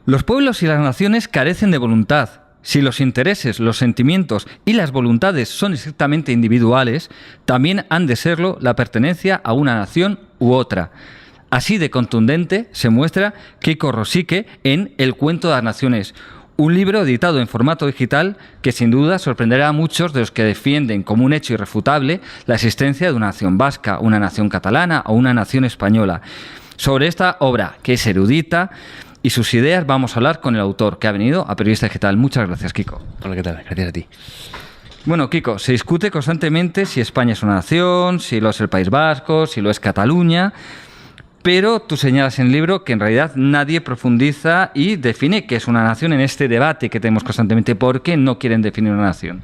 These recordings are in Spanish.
Los pueblos y las naciones carecen de voluntad. Si los intereses, los sentimientos y las voluntades son estrictamente individuales, también han de serlo la pertenencia a una nación u otra. Así de contundente se muestra Kiko Rosique en El cuento de las naciones, un libro editado en formato digital que sin duda sorprenderá a muchos de los que defienden como un hecho irrefutable la existencia de una nación vasca, una nación catalana o una nación española. Sobre esta obra, que es erudita, y sus ideas vamos a hablar con el autor, que ha venido a Periodista Digital. Muchas gracias, Kiko. Hola, ¿qué tal? Gracias a ti. Bueno, Kiko, se discute constantemente si España es una nación, si lo es el País Vasco, si lo es Cataluña, pero tú señalas en el libro que en realidad nadie profundiza y define qué es una nación en este debate que tenemos constantemente. ¿Por qué no quieren definir una nación?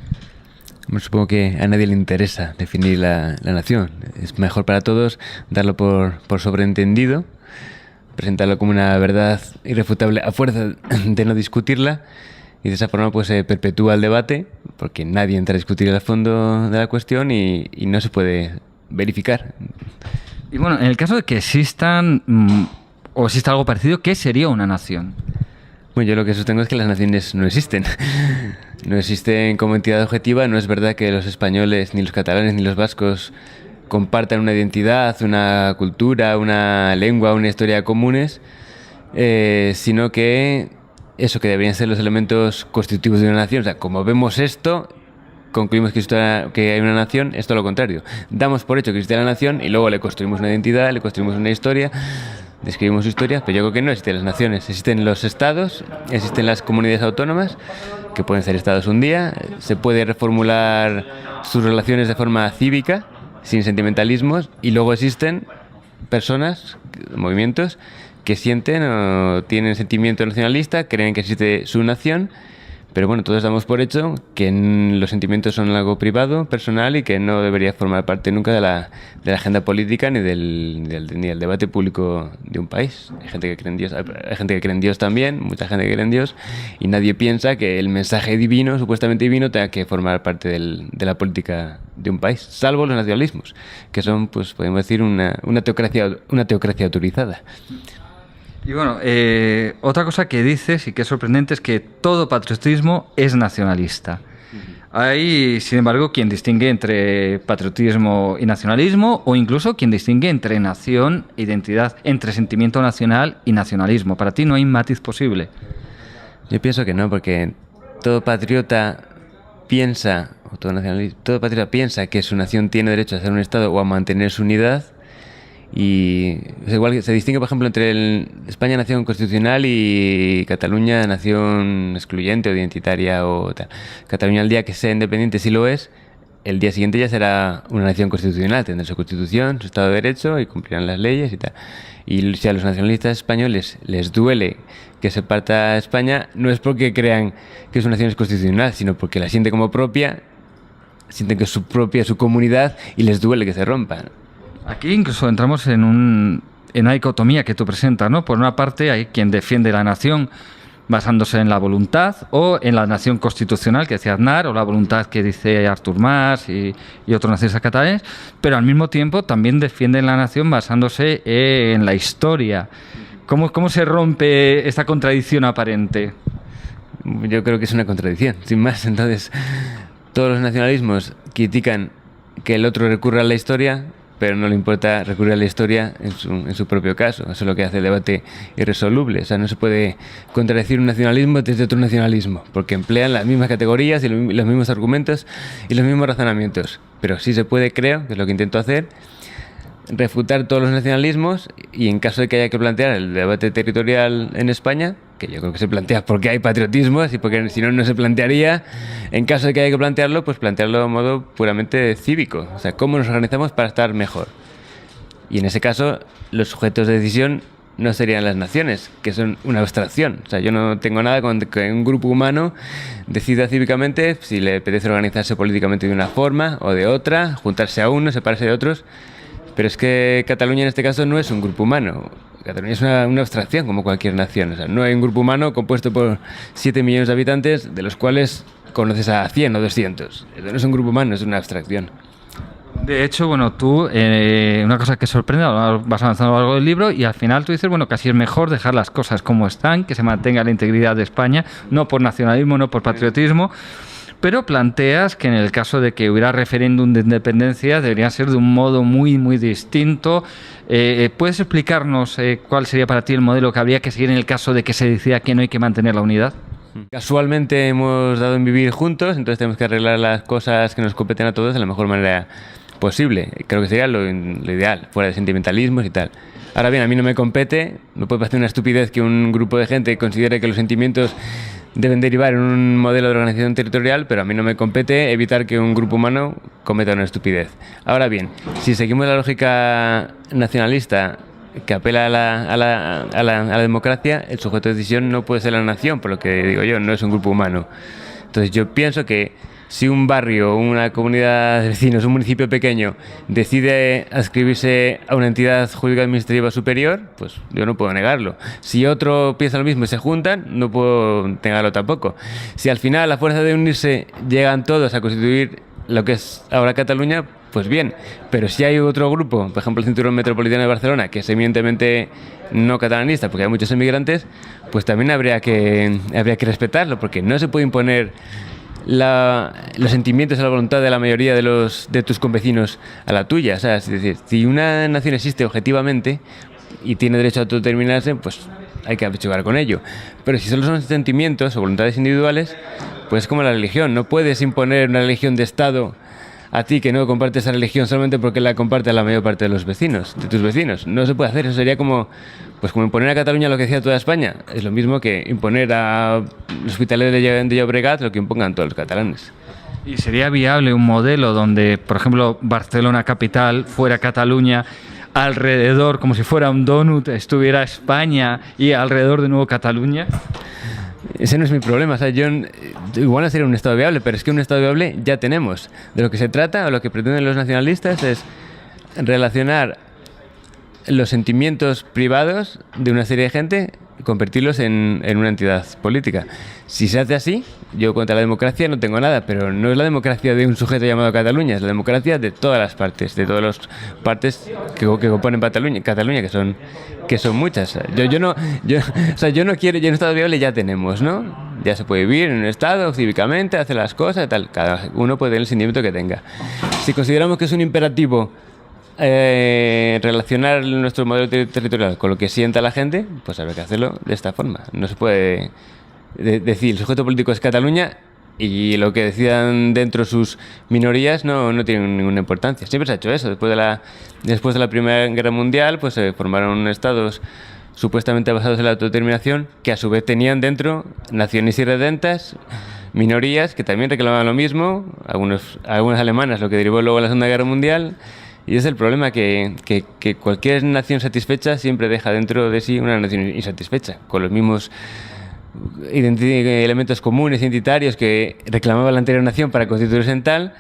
Bueno, supongo que a nadie le interesa definir la nación. Es mejor para todos darlo por sobreentendido, presentarlo como una verdad irrefutable a fuerza de no discutirla, y de esa forma pues se perpetúa el debate porque nadie entra a discutir el fondo de la cuestión y no se puede verificar. Y bueno, en el caso de que existan o exista algo parecido, ¿qué sería una nación? Bueno, yo lo que sostengo es que las naciones no existen. No existen como entidad objetiva. No es verdad que los españoles, ni los catalanes, ni los vascos compartan una identidad, una cultura, una lengua, una historia comunes, sino que eso, que deberían ser los elementos constitutivos de una nación. O sea, como vemos esto, concluimos que hay una nación. Esto es lo contrario. Damos por hecho que existe la nación y luego le construimos una identidad, le construimos una historia, describimos su historia, pero yo creo que no existen las naciones. Existen los estados, existen las comunidades autónomas, que pueden ser estados un día. Se puede reformular sus relaciones de forma cívica, sin sentimentalismos, y luego existen personas, movimientos, que sienten o tienen sentimiento nacionalista, creen que existe su nación, pero bueno, todos damos por hecho que los sentimientos son algo privado, personal, y que no debería formar parte nunca de la agenda política ni del debate público de un país. Hay gente que cree en Dios, hay gente que cree en Dios también, mucha gente que cree en Dios, y nadie piensa que el mensaje divino, supuestamente divino, tenga que formar parte de la política de un país, salvo los nacionalismos, que son, pues podemos decir, una teocracia autorizada. Y bueno, otra cosa que dices y que es sorprendente es que todo patriotismo es nacionalista. Hay, sin embargo, quien distingue entre patriotismo y nacionalismo, o incluso quien distingue entre nación e identidad, entre sentimiento nacional y nacionalismo. Para ti no hay matiz posible. Yo pienso que no, porque todo patriota piensa, o todo patriota piensa que su nación tiene derecho a ser un Estado o a mantener su unidad. Y es igual que se distingue, por ejemplo, entre España nación constitucional y Cataluña nación excluyente o identitaria o tal. Cataluña, el día que sea independiente, sí lo es. El día siguiente ya será una nación constitucional, tendrá su constitución, su Estado de Derecho y cumplirán las leyes y tal. Y si a los nacionalistas españoles les duele que se parta España, no es porque crean que su nación es constitucional, sino porque la sienten como propia, sienten que es su propia, su comunidad, y les duele que se rompa. Aquí incluso entramos en una dicotomía que tú presentas, ¿no? Por una parte hay quien defiende la nación basándose en la voluntad o en la nación constitucional que decía Aznar, o la voluntad que dice Artur Mas y otros nacionalistas catalanes, pero al mismo tiempo también defienden la nación basándose en la historia. ¿Cómo se rompe esta contradicción aparente? Yo creo que es una contradicción, sin más. Entonces, todos los nacionalismos critican que el otro recurra a la historia, pero no le importa recurrir a la historia en su propio caso. Eso es lo que hace el debate irresoluble. O sea, no se puede contradecir un nacionalismo desde otro nacionalismo, porque emplean las mismas categorías y los mismos argumentos y los mismos razonamientos. Pero sí se puede, creo, que es lo que intento hacer, refutar todos los nacionalismos, y en caso de que haya que plantear el debate territorial en España, que yo creo que se plantea porque hay patriotismos y porque si no, no se plantearía. En caso de que haya que plantearlo, pues plantearlo de modo puramente cívico. O sea, ¿cómo nos organizamos para estar mejor? Y en ese caso, los sujetos de decisión no serían las naciones, que son una abstracción. O sea, yo no tengo nada con que un grupo humano decida cívicamente si le apetece organizarse políticamente de una forma o de otra, juntarse a unos, separarse de otros. Pero es que Cataluña en este caso no es un grupo humano. Cataluña es una abstracción como cualquier nación. O sea, no hay un grupo humano compuesto por 7 millones de habitantes, de los cuales conoces a 100 o 200. No es un grupo humano, es una abstracción. De hecho, bueno, tú, una cosa que sorprende, vas avanzando a lo largo del libro y al final tú dices, bueno, casi es mejor dejar las cosas como están, que se mantenga la integridad de España, no por nacionalismo, no por patriotismo, pero planteas que en el caso de que hubiera referéndum de independencia debería ser de un modo muy, muy distinto. ¿Puedes explicarnos cuál sería para ti el modelo que habría que seguir en el caso de que se decida que no hay que mantener la unidad? Casualmente hemos dado en vivir juntos, entonces tenemos que arreglar las cosas que nos competen a todos de la mejor manera posible. Creo que sería lo ideal, fuera de sentimentalismos y tal. Ahora bien, a mí no me compete, me puede parecer una estupidez que un grupo de gente considere que los sentimientos deben derivar en un modelo de organización territorial, pero a mí no me compete evitar que un grupo humano cometa una estupidez. Ahora bien, si seguimos la lógica nacionalista que apela a la democracia, el sujeto de decisión no puede ser la nación, por lo que digo yo, no es un grupo humano. Entonces yo pienso que si un barrio, una comunidad de vecinos, un municipio pequeño decide adscribirse a una entidad jurídica administrativa superior, pues yo no puedo negarlo. Si otro piensa lo mismo y se juntan, no puedo negarlo tampoco. Si al final, a fuerza de unirse, llegan todos a constituir lo que es ahora Cataluña, pues bien. Pero si hay otro grupo, por ejemplo el Cinturón Metropolitano de Barcelona, que es evidentemente no catalanista, porque hay muchos emigrantes, pues también habría que respetarlo, porque no se puede imponer los sentimientos y la voluntad de la mayoría de tus convecinos a la tuya. O sea, es decir, si una nación existe objetivamente y tiene derecho a autodeterminarse, pues hay que apechugar con ello. Pero si solo son sentimientos o voluntades individuales, pues es como la religión. No puedes imponer una religión de Estado a ti que no compartes esa religión solamente porque la comparte la mayor parte de los vecinos, de tus vecinos. No se puede hacer. Eso sería como imponer a Cataluña lo que decía toda España. Es lo mismo que imponer a los hospitales de Llobregat lo que impongan todos los catalanes. ¿Y sería viable un modelo donde, por ejemplo, Barcelona capital fuera Cataluña, alrededor, como si fuera un donut, estuviera España y alrededor de nuevo Cataluña? Ese no es mi problema. O sea, igual no sería un Estado viable, pero es que un Estado viable ya tenemos. De lo que se trata, o lo que pretenden los nacionalistas, es relacionar los sentimientos privados de una serie de gente y convertirlos en una entidad política. Si se hace así, yo contra la democracia no tengo nada, pero no es la democracia de un sujeto llamado Cataluña, es la democracia de todas las partes, de todas las partes que componen Cataluña, que son muchas. Yo no quiero, ya un Estado viable ya tenemos, ¿no? Ya se puede vivir en un Estado cívicamente, hacer las cosas, tal. Cada uno puede tener el sentimiento que tenga. Si consideramos que es un imperativo relacionar nuestro modelo territorial con lo que sienta la gente, pues habrá que hacerlo de esta forma. No se puede decir el sujeto político es Cataluña y lo que decidan dentro sus minorías no tiene ninguna importancia. Siempre se ha hecho eso. Después de la Primera Guerra Mundial, pues se formaron estados supuestamente basados en la autodeterminación, que a su vez tenían dentro naciones irredentas, minorías que también reclamaban lo mismo, algunas alemanas, lo que derivó luego en la Segunda Guerra Mundial. Y es el problema, que cualquier nación satisfecha siempre deja dentro de sí una nación insatisfecha, con los mismos elementos comunes, identitarios, que reclamaba la anterior nación para constituirse en tal,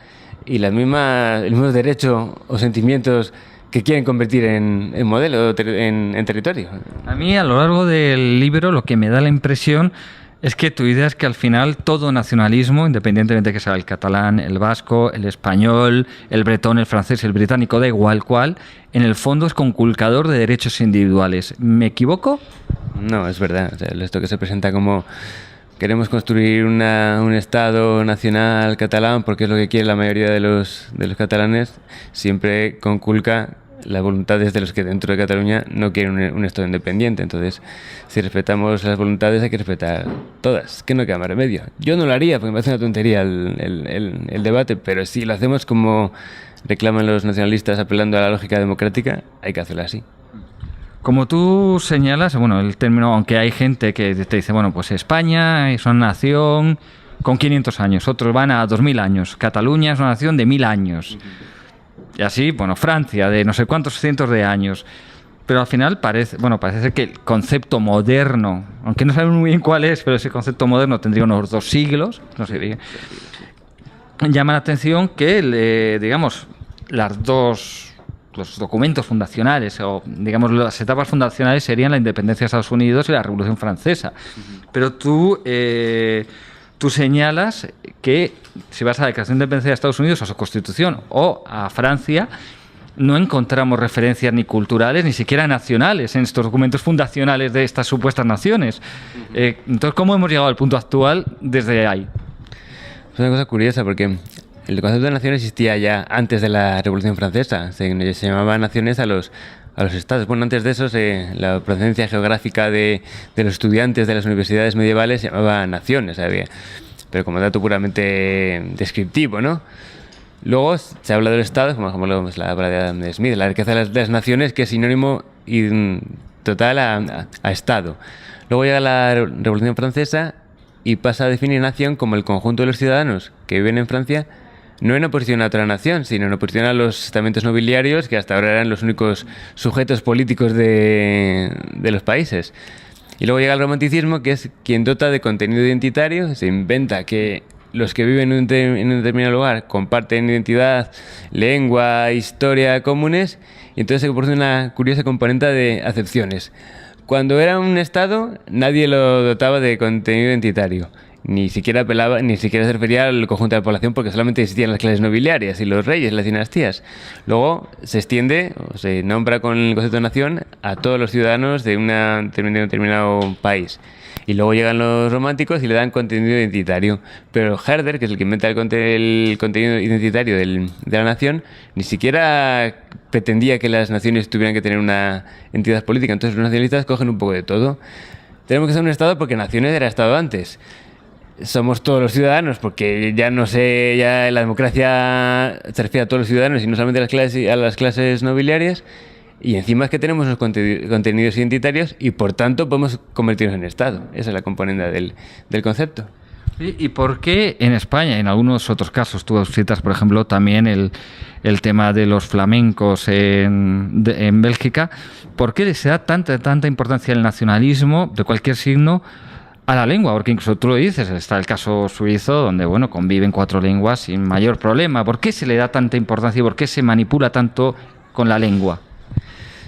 y el mismo derecho o sentimientos que quieren convertir en modelo, en territorio. A mí, a lo largo del libro, lo que me da la impresión es que tu idea es que al final todo nacionalismo, independientemente que sea el catalán, el vasco, el español, el bretón, el francés, el británico, da igual cuál, en el fondo es conculcador de derechos individuales. ¿Me equivoco? No, es verdad. O sea, esto que se presenta como queremos construir un Estado nacional catalán porque es lo que quiere la mayoría de los catalanes, siempre conculca las voluntades de los que dentro de Cataluña no quieren un Estado independiente. Entonces, si respetamos las voluntades, hay que respetar todas, que no queda más remedio. Yo no lo haría porque me parece una tontería el debate, pero si lo hacemos como reclaman los nacionalistas apelando a la lógica democrática, hay que hacerlo así. Como tú señalas, bueno, el término, aunque hay gente que te dice, bueno, pues España es una nación con 500 años, otros van a 2000 años, Cataluña es una nación de 1000 años. Y así, bueno, Francia, de no sé cuántos cientos de años. Pero al final parece ser que el concepto moderno, aunque no sabemos muy bien cuál es, pero ese concepto moderno tendría unos 2 siglos, no sé, llama la atención que, digamos, los documentos fundacionales, o digamos las etapas fundacionales serían la independencia de Estados Unidos y la Revolución Francesa. Pero tú tú señalas que si vas a la Declaración de Independencia de Estados Unidos, a su Constitución, o a Francia, no encontramos referencias ni culturales, ni siquiera nacionales en estos documentos fundacionales de estas supuestas naciones. Entonces, ¿cómo hemos llegado al punto actual desde ahí? Es una cosa curiosa porque el concepto de nación existía ya antes de la Revolución Francesa. Se llamaban naciones a los estados. Bueno, antes de eso, la procedencia geográfica de los estudiantes de las universidades medievales se llamaba naciones, había, pero como dato puramente descriptivo, ¿no? Luego se habla del Estado, como por ejemplo la palabra de Adam Smith, la riqueza de las naciones, que es sinónimo total a Estado. Luego llega la Revolución Francesa y pasa a definir nación como el conjunto de los ciudadanos que viven en Francia, no en oposición a otra nación, sino en oposición a los estamentos nobiliarios, que hasta ahora eran los únicos sujetos políticos de los países. Y luego llega el romanticismo, que es quien dota de contenido identitario, se inventa que los que viven en un determinado lugar comparten identidad, lengua, historia comunes, y entonces se produce una curiosa componente de acepciones. Cuando era un Estado, nadie lo dotaba de contenido identitario. Ni siquiera se refería al conjunto de la población, porque solamente existían las clases nobiliarias y los reyes, las dinastías. Luego se extiende o se nombra con el concepto de nación a todos los ciudadanos de un determinado país. Y luego llegan los románticos y le dan contenido identitario. Pero Herder, que es el que inventa el contenido identitario de la nación, ni siquiera pretendía que las naciones tuvieran que tener una entidad política. Entonces los nacionalistas cogen un poco de todo. Tenemos que ser un Estado porque naciones era Estado antes. Somos todos los ciudadanos, porque ya la democracia se refiere a todos los ciudadanos y no solamente a las clases nobiliarias, y encima es que tenemos los contenidos identitarios y por tanto podemos convertirnos en Estado. Esa es la componente del concepto. ¿Y por qué en España, en algunos otros casos, tú citas, por ejemplo, también el tema de los flamencos en Bélgica, por qué se da tanta importancia al nacionalismo de cualquier signo a la lengua? Porque incluso tú lo dices, está el caso suizo donde conviven 4 lenguas sin mayor problema. ¿Por qué se le da tanta importancia y por qué se manipula tanto con la lengua?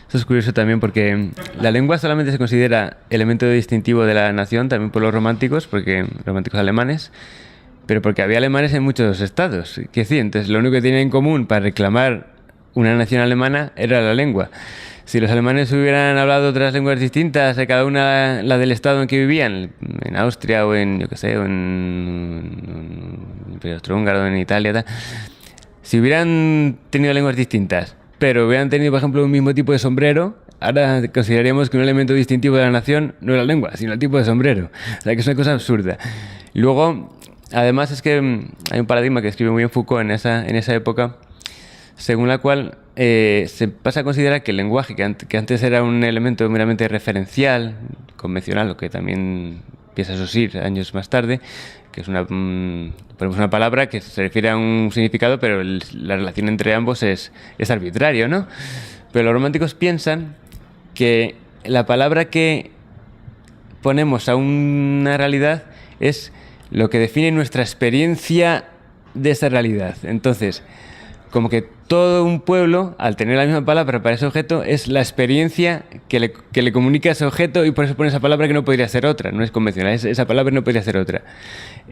Esto es curioso también porque la lengua solamente se considera elemento distintivo de la nación, también por los románticos alemanes, pero porque había alemanes en muchos estados. Entonces lo único que tenían en común para reclamar una nación alemana era la lengua. Si los alemanes hubieran hablado otras lenguas distintas, cada una la del estado en que vivían, en Austria o en Imperio Austrohúngaro, en Italia, si hubieran tenido lenguas distintas, pero hubieran tenido, por ejemplo, un mismo tipo de sombrero, ahora consideraríamos que un elemento distintivo de la nación no es la lengua, sino el tipo de sombrero. O sea, que es una cosa absurda. Luego, además, es que hay un paradigma que escribe muy bien Foucault en esa época, según la cual se pasa a considerar que el lenguaje, que antes era un elemento meramente referencial, convencional, lo que también empieza a surgir años más tarde, que es ponemos una palabra que se refiere a un significado, pero la relación entre ambos es arbitrario, ¿no? Pero los románticos piensan que la palabra que ponemos a una realidad es lo que define nuestra experiencia de esa realidad. Entonces, como que todo un pueblo, al tener la misma palabra para ese objeto, es la experiencia que le comunica a ese objeto, y por eso pone esa palabra que no podría ser otra, no es convencional, esa palabra no podría ser otra.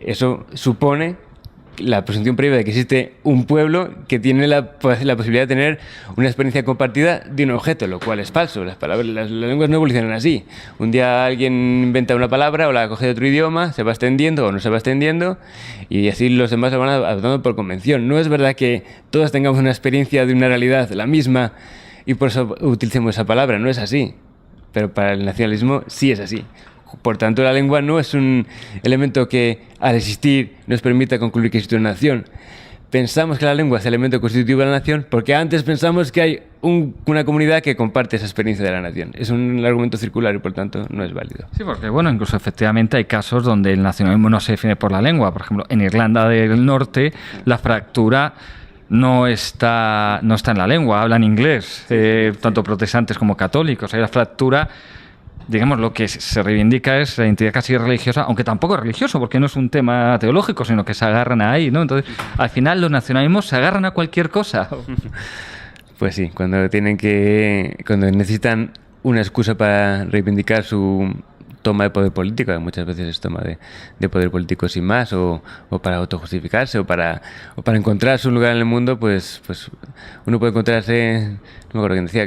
Eso supone la presunción previa de que existe un pueblo que tiene la posibilidad de tener una experiencia compartida de un objeto, lo cual es falso. Las lenguas no evolucionan así. Un día alguien inventa una palabra o la coge de otro idioma, se va extendiendo o no se va extendiendo, y así los demás lo van adoptando por convención. No es verdad que todos tengamos una experiencia de una realidad la misma y por eso utilicemos esa palabra, no es así. Pero para el nacionalismo sí es así. Por tanto, la lengua no es un elemento que, al existir, nos permita concluir que existe una nación. Pensamos que la lengua es el elemento constitutivo de la nación porque antes pensamos que hay una comunidad que comparte esa experiencia de la nación. Es un argumento circular y, por tanto, no es válido. Sí, porque, incluso efectivamente hay casos donde el nacionalismo no se define por la lengua. Por ejemplo, en Irlanda del Norte, la fractura no está en la lengua, hablan inglés, tanto protestantes como católicos. Hay la fractura. Digamos, lo que se reivindica es la identidad casi religiosa, aunque tampoco es religioso, porque no es un tema teológico, sino que se agarran ahí, ¿no? Entonces, al final los nacionalismos se agarran a cualquier cosa. Pues sí, cuando necesitan una excusa para reivindicar su toma de poder político, que muchas veces es toma de poder político sin más, o para autojustificarse, o para encontrar su lugar en el mundo, pues uno puede encontrarse, no me acuerdo quién decía,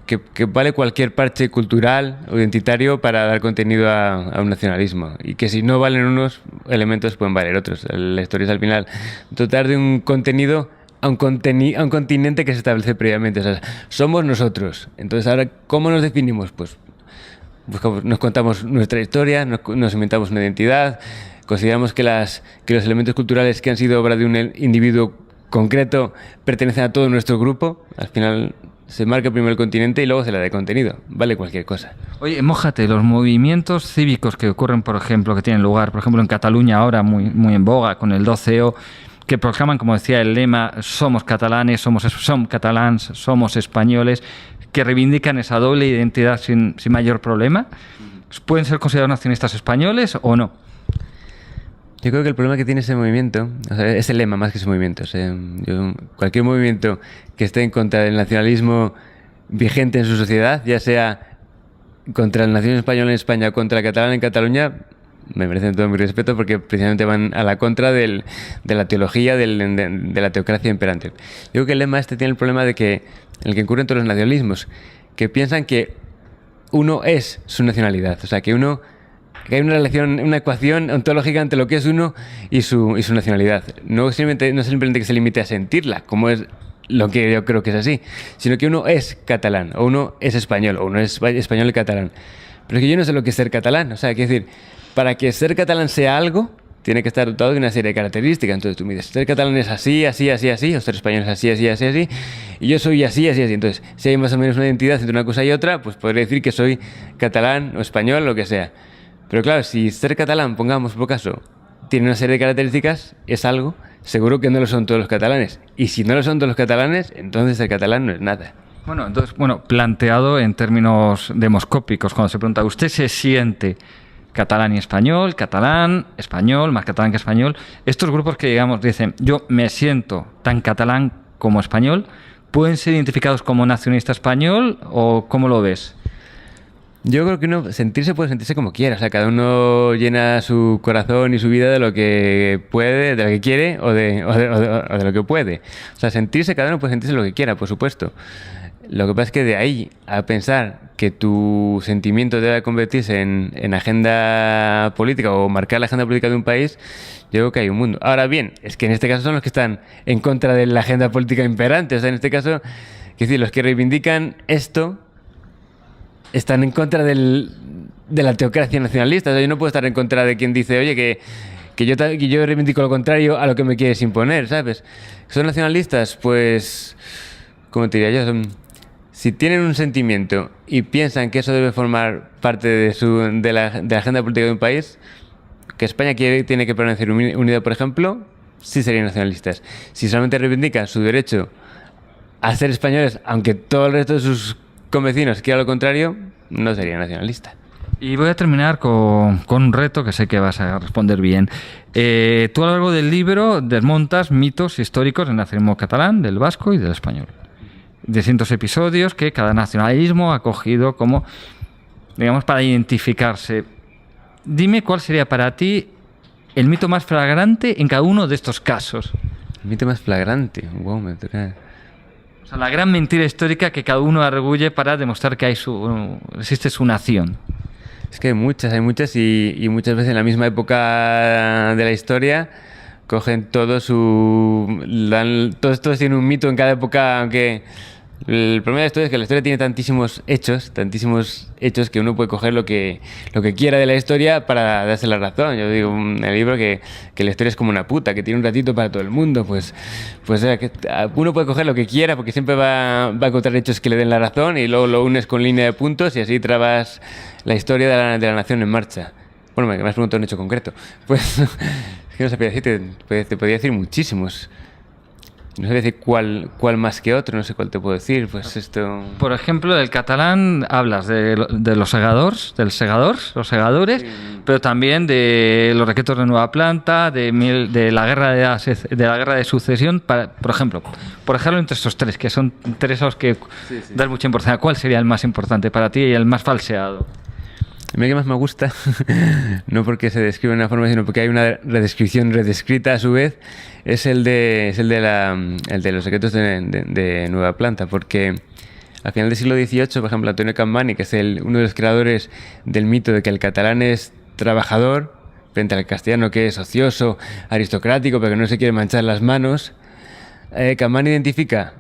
que vale cualquier parche cultural o identitario para dar contenido a un nacionalismo, y que si no valen unos elementos pueden valer otros. La historia es al final dotar de un contenido a un continente que se establece previamente. O sea, somos nosotros. Entonces ahora, ¿cómo nos definimos? Pues nos contamos nuestra historia, nos inventamos una identidad, consideramos que los elementos culturales que han sido obra de un individuo concreto pertenecen a todo nuestro grupo. Al final se marca primero el continente y luego se le da contenido. Vale cualquier cosa. Oye, mójate, los movimientos cívicos que ocurren, por ejemplo, que tienen lugar, por ejemplo, en Cataluña ahora, muy, muy en boga, con el 12O, que proclaman, como decía el lema, somos catalanes, somos catalans, somos españoles, que reivindican esa doble identidad sin mayor problema. ¿Pueden ser considerados nacionalistas españoles o no? Yo creo que el problema que tiene ese movimiento, o sea, es el lema más que ese movimiento. O sea, cualquier movimiento que esté en contra del nacionalismo vigente en su sociedad, ya sea contra la nación española en España o contra el catalán en Cataluña, me merecen todo mi respeto, porque precisamente van a la contra de la teología, de la teocracia imperante. Yo creo que el lema este tiene el problema de que, en el que incurren todos los nacionalismos, que piensan que uno es su nacionalidad. O sea, que hay una relación, una ecuación ontológica entre lo que es uno y su nacionalidad. No simplemente que se limite a sentirla, como es lo que yo creo que es así, sino que uno es catalán, o uno es español, o uno es español y catalán. Pero es que yo no sé lo que es ser catalán. O sea, quiero decir, para que ser catalán sea algo, tiene que estar dotado de una serie de características. Entonces tú me dices, ser catalán es así, así, así, así, o ser español es así, así, así, así, y yo soy así, así, así. Entonces, si hay más o menos una identidad entre una cosa y otra, pues podré decir que soy catalán o español, lo que sea. Pero claro, si ser catalán, pongamos por caso, tiene una serie de características, es algo, seguro que no lo son todos los catalanes. Y si no lo son todos los catalanes, entonces el catalán no es nada. Bueno, planteado en términos demoscópicos, cuando se pregunta, ¿usted se siente catalán y español, catalán, español, más catalán que español? Estos grupos que, digamos, dicen, yo me siento tan catalán como español, ¿pueden ser identificados como nacionalista español o cómo lo ves? Yo creo que uno puede sentirse como quiera. O sea, cada uno llena su corazón y su vida de lo que puede, de lo que quiere o de lo que puede. O sea, cada uno puede sentirse lo que quiera, por supuesto. Lo que pasa es que de ahí a pensar que tu sentimiento debe convertirse en agenda política o marcar la agenda política de un país, yo creo que hay un mundo. Ahora bien, es que en este caso son los que están en contra de la agenda política imperante. O sea, en este caso, es decir, los que reivindican esto están en contra de la teocracia nacionalista. O sea, yo no puedo estar en contra de quien dice, oye, que yo reivindico lo contrario a lo que me quieres imponer, ¿sabes? ¿Son nacionalistas? Pues, ¿cómo te diría yo? Si tienen un sentimiento y piensan que eso debe formar parte de la agenda política de un país, que España tiene que permanecer unida, por ejemplo, sí serían nacionalistas. Si solamente reivindican su derecho a ser españoles, aunque todo el resto de sus convecinos quiera lo contrario, no sería nacionalista. Y voy a terminar con un reto que sé que vas a responder bien. Tú a lo largo del libro desmontas mitos históricos del nacionalismo catalán, del vasco y del español. Distintos episodios que cada nacionalismo ha cogido como, digamos, para identificarse. Dime cuál sería para ti el mito más flagrante en cada uno de estos casos. El mito más flagrante, wow, me toca. O sea, la gran mentira histórica que cada uno arguye para demostrar que existe su nación. Es que hay muchas y muchas veces en la misma época de la historia cogen todos tienen un mito en cada época, aunque el problema de la historia es que la historia tiene tantísimos hechos que uno puede coger lo que quiera de la historia para darse la razón. Yo digo en el libro que la historia es como una puta, que tiene un ratito para todo el mundo. Pues uno puede coger lo que quiera porque siempre va a encontrar hechos que le den la razón y luego lo unes con línea de puntos y así trabas la historia de la nación en marcha. Bueno, me has preguntado un hecho concreto. Pues es que no sabía decirte, te podría decir muchísimos. No sé decir cuál más que otro, no sé cuál te puedo decir. Pues esto. Por ejemplo, del catalán hablas de los segadors, los segadores, sí. Pero también de los requetos de Nueva Planta, de la guerra de sucesión. Por ejemplo, entre estos tres, que son tres a los que das mucha importancia, ¿cuál sería el más importante para ti y el más falseado? A mí el que más me gusta, no porque se describe de una forma, sino porque hay una redescripción redescrita a su vez, es el de los secretos de Nueva Planta, porque al final del siglo XVIII, por ejemplo, Antonio Capmany, que es uno de los creadores del mito de que el catalán es trabajador, frente al castellano que es ocioso, aristocrático, pero que no se quiere manchar las manos, Capmany identifica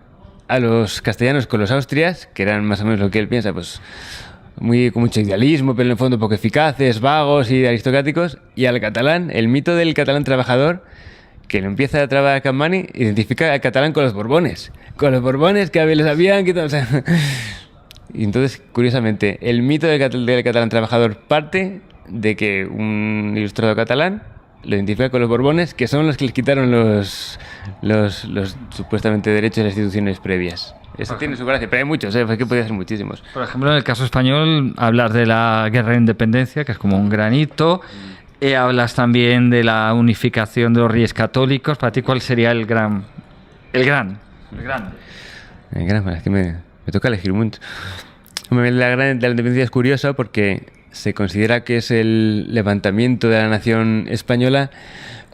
a los castellanos con los austrias, que eran más o menos lo que él piensa, pues con mucho idealismo, pero en el fondo poco eficaces, vagos y aristocráticos, y al catalán, el mito del catalán trabajador, que lo empieza a trabajar Capmany, identifica al catalán con los borbones que les habían quitado, o sea, y entonces, curiosamente, el mito del catalán trabajador parte de que un ilustrado catalán lo identifica con los borbones, que son los que les quitaron los supuestamente derechos de las instituciones previas. Eso tiene su gracia, pero hay muchos, es que podría ser muchísimos. Por ejemplo, en el caso español, hablar de la guerra de independencia, que es como un granito. Hablas también de la unificación de los reyes católicos. Para ti, ¿cuál sería el gran? Es que me toca elegir mucho. La guerra de la independencia es curiosa porque se considera que es el levantamiento de la nación española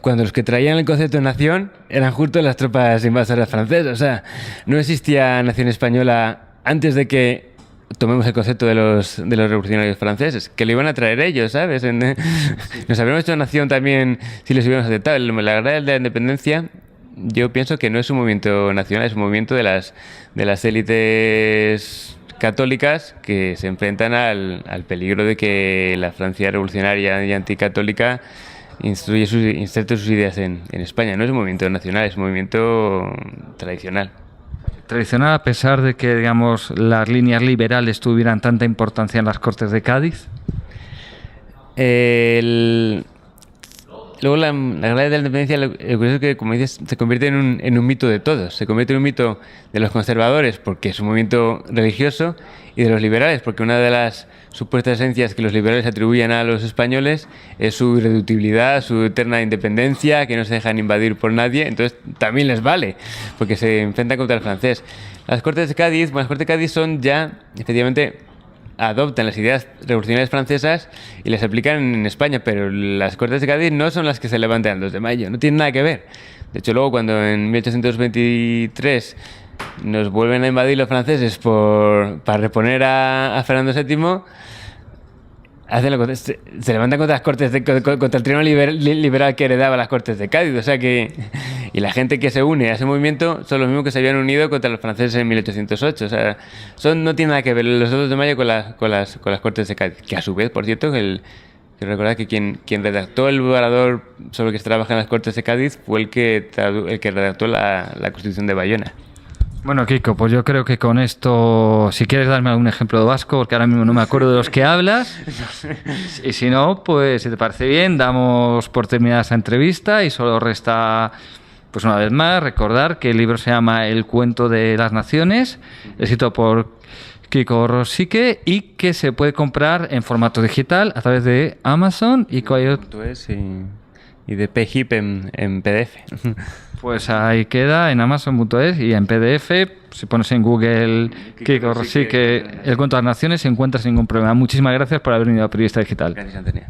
cuando los que traían el concepto de nación eran justo las tropas invasoras francesas. O sea, no existía nación española antes de que tomemos el concepto de los revolucionarios franceses, que lo iban a traer ellos, ¿sabes? Nos habríamos hecho nación también si les hubiéramos aceptado. La guerra de la independencia, yo pienso que no es un movimiento nacional, es un movimiento de las élites católicas que se enfrentan al peligro de que la Francia revolucionaria y anticatólica inserte sus ideas en España. No es un movimiento nacional, es un movimiento tradicional. Tradicional, a pesar de que, digamos, las líneas liberales tuvieran tanta importancia en las Cortes de Cádiz. Luego la guerra de la independencia, lo curioso es que, como dices, se convierte en un mito de todos. Se convierte en un mito de los conservadores porque es un movimiento religioso, y de los liberales porque una de las supuestas esencias que los liberales atribuyen a los españoles es su irreductibilidad, su eterna independencia, que no se dejan invadir por nadie. Entonces también les vale porque se enfrentan contra el francés. Las Cortes de Cádiz, las Cortes de Cádiz son ya, efectivamente, adoptan las ideas revolucionarias francesas y las aplican en España, pero las Cortes de Cádiz no son las que se levantan el 2 de mayo, no tienen nada que ver. De hecho, luego cuando en 1823 nos vuelven a invadir los franceses para reponer a Fernando VII, se levantan contra las Cortes contra el trono liberal que heredaba las Cortes de Cádiz. O sea que, y la gente que se une a ese movimiento son los mismos que se habían unido contra los franceses en 1808. O sea, no tiene nada que ver los 2 de mayo con las Cortes de Cádiz, que a su vez, por cierto, que recordad que quien redactó el borrador sobre el que se trabaja en las Cortes de Cádiz fue el que redactó la Constitución de Bayona. Bueno, Kiko, pues yo creo que con esto, si quieres darme algún ejemplo de vasco, porque ahora mismo no me acuerdo de los que hablas, y si no, pues si te parece bien, damos por terminada esa entrevista y solo resta, pues una vez más, recordar que el libro se llama El cuento de las naciones, escrito por Kiko Rosique, y que se puede comprar en formato digital a través de Amazon y de PGIP en PDF. Pues ahí queda, en Amazon.es y en PDF. Si pones en Google Kiko Rosique, El cuento de las naciones, se encuentra sin ningún problema. Muchísimas gracias por haber venido a Periodista Digital. Gracias, Antonio.